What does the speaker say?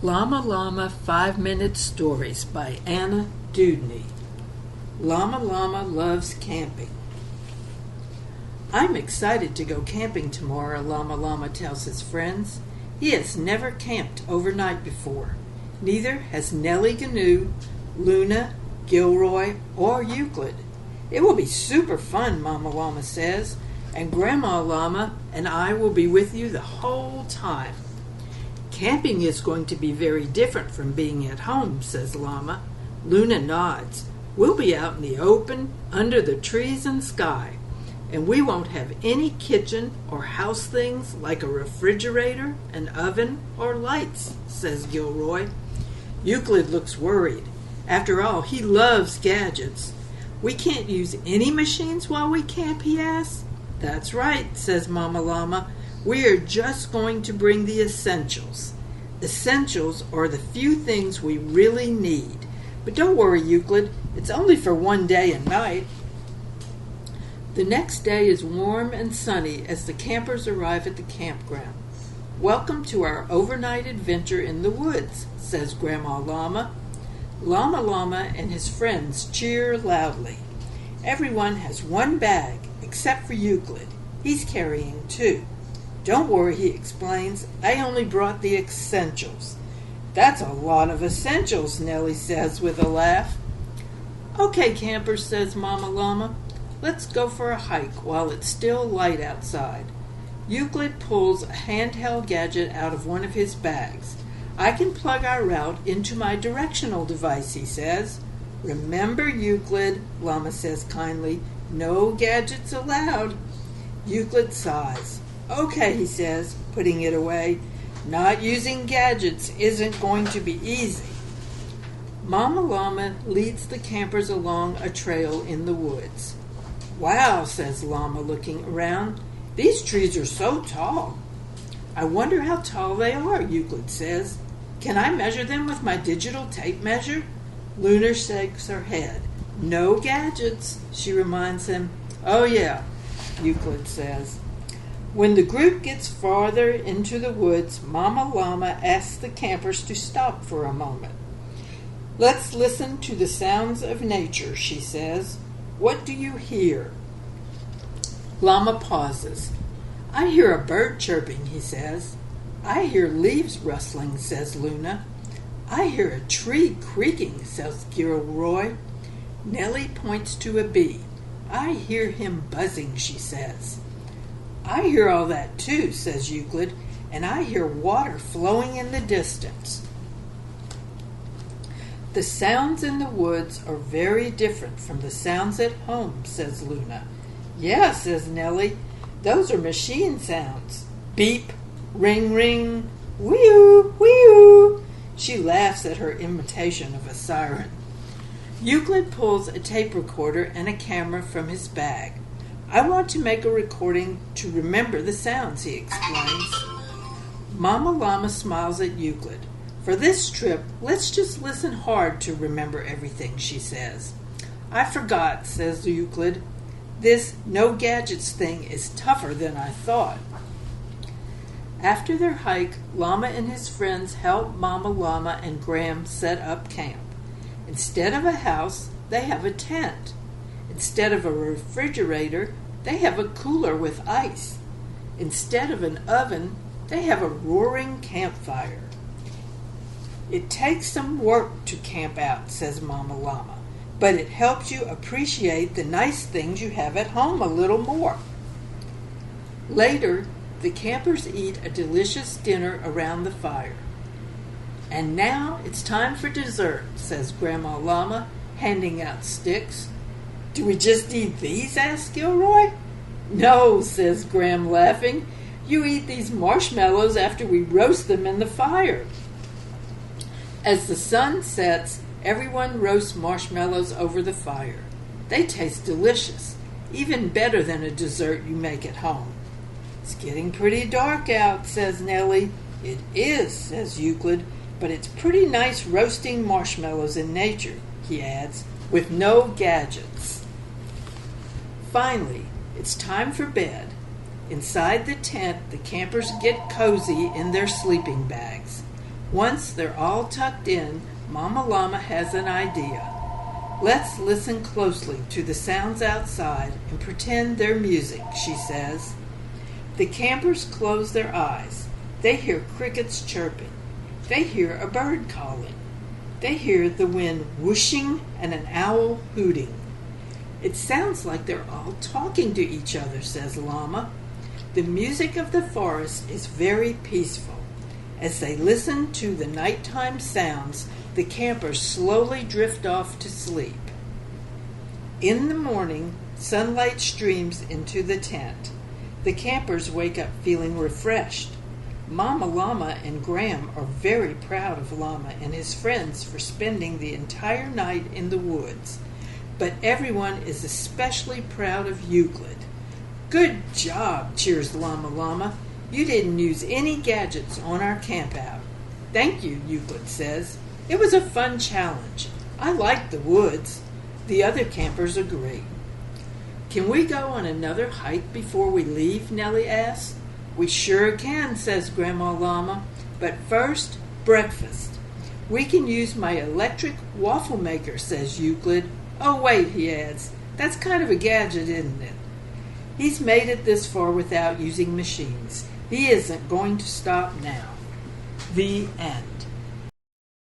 Llama Llama 5-Minute Stories by Anna Dudney. Llama Llama loves camping. I'm excited to go camping tomorrow, Llama Llama tells his friends. He has never camped overnight before. Neither has Nellie Gnu, Luna, Gilroy, or Euclid. It will be super fun, Mama Llama says, and Grandma Llama and I will be with you the whole time. Camping is going to be very different from being at home, says Llama. Luna nods. We'll be out in the open, under the trees and sky, and we won't have any kitchen or house things like a refrigerator, an oven, or lights, says Gilroy. Euclid looks worried. After all, he loves gadgets. We can't use any machines while we camp, he asks. That's right, says Mama Llama. We are just going to bring the essentials. Essentials are the few things we really need. But don't worry, Euclid. It's only for one day and night. The next day is warm and sunny as the campers arrive at the campground. Welcome to our overnight adventure in the woods, says Grandma Llama. Llama Llama and his friends cheer loudly. Everyone has one bag, except for Euclid. He's carrying two. Don't worry, he explains. I only brought the essentials. That's a lot of essentials, Nellie says with a laugh. Okay, campers, says Mama Llama. Let's go for a hike while it's still light outside. Euclid pulls a handheld gadget out of one of his bags. I can plug our route into my directional device, he says. Remember, Euclid, Llama says kindly, no gadgets allowed. Euclid sighs. Okay, he says, putting it away. Not using gadgets isn't going to be easy. Mama Llama leads the campers along a trail in the woods. Wow, says Llama, looking around. These trees are so tall. I wonder how tall they are, Euclid says. Can I measure them with my digital tape measure? Luna shakes her head. No gadgets, she reminds him. Oh yeah, Euclid says. When the group gets farther into the woods, Mama Llama asks the campers to stop for a moment. Let's listen to the sounds of nature, she says. What do you hear? Llama pauses. I hear a bird chirping, he says. I hear leaves rustling, says Luna. I hear a tree creaking, says Gilroy. Nellie points to a bee. I hear him buzzing, she says. I hear all that too, says Euclid, and I hear water flowing in the distance. The sounds in the woods are very different from the sounds at home, says Luna. Yeah, says Nellie, those are machine sounds. Beep, ring, ring, wee-oo, wee-oo. She laughs at her imitation of a siren. Euclid pulls a tape recorder and a camera from his bag. I want to make a recording to remember the sounds, he explains. Mama Llama smiles at Euclid. For this trip, let's just listen hard to remember everything, she says. I forgot, says Euclid. This no gadgets thing is tougher than I thought. After their hike, Llama and his friends help Mama Llama and Gram set up camp. Instead of a house, they have a tent. Instead of a refrigerator, they have a cooler with ice. Instead of an oven, they have a roaring campfire. It takes some work to camp out, says Mama Llama, but it helps you appreciate the nice things you have at home a little more. Later, the campers eat a delicious dinner around the fire. And now it's time for dessert, says Grandma Llama, handing out sticks. Do we just eat these? asks Gilroy. No, says Gram, laughing. You eat these marshmallows after we roast them in the fire. As the sun sets, everyone roasts marshmallows over the fire. They taste delicious, even better than a dessert you make at home. It's getting pretty dark out, says Nellie. It is, says Euclid, but it's pretty nice roasting marshmallows in nature, he adds, with no gadgets. Finally, it's time for bed. Inside the tent, the campers get cozy in their sleeping bags. Once they're all tucked in, Mama Llama has an idea. Let's listen closely to the sounds outside and pretend they're music, she says. The campers close their eyes. They hear crickets chirping. They hear a bird calling. They hear the wind whooshing and an owl hooting. It sounds like they're all talking to each other, says Llama. The music of the forest is very peaceful. As they listen to the nighttime sounds, the campers slowly drift off to sleep. In the morning, sunlight streams into the tent. The campers wake up feeling refreshed. Mama Llama and Gram are very proud of Llama and his friends for spending the entire night in the woods. But everyone is especially proud of Euclid. Good job, cheers Llama Llama. You didn't use any gadgets on our campout. Thank you, Euclid says. It was a fun challenge. I liked the woods. The other campers agree. Can we go on another hike before we leave? Nellie asks. We sure can, says Grandma Llama. But first, breakfast. We can use my electric waffle maker, says Euclid. Oh, wait, he adds. That's kind of a gadget, isn't it? He's made it this far without using machines. He isn't going to stop now. The end.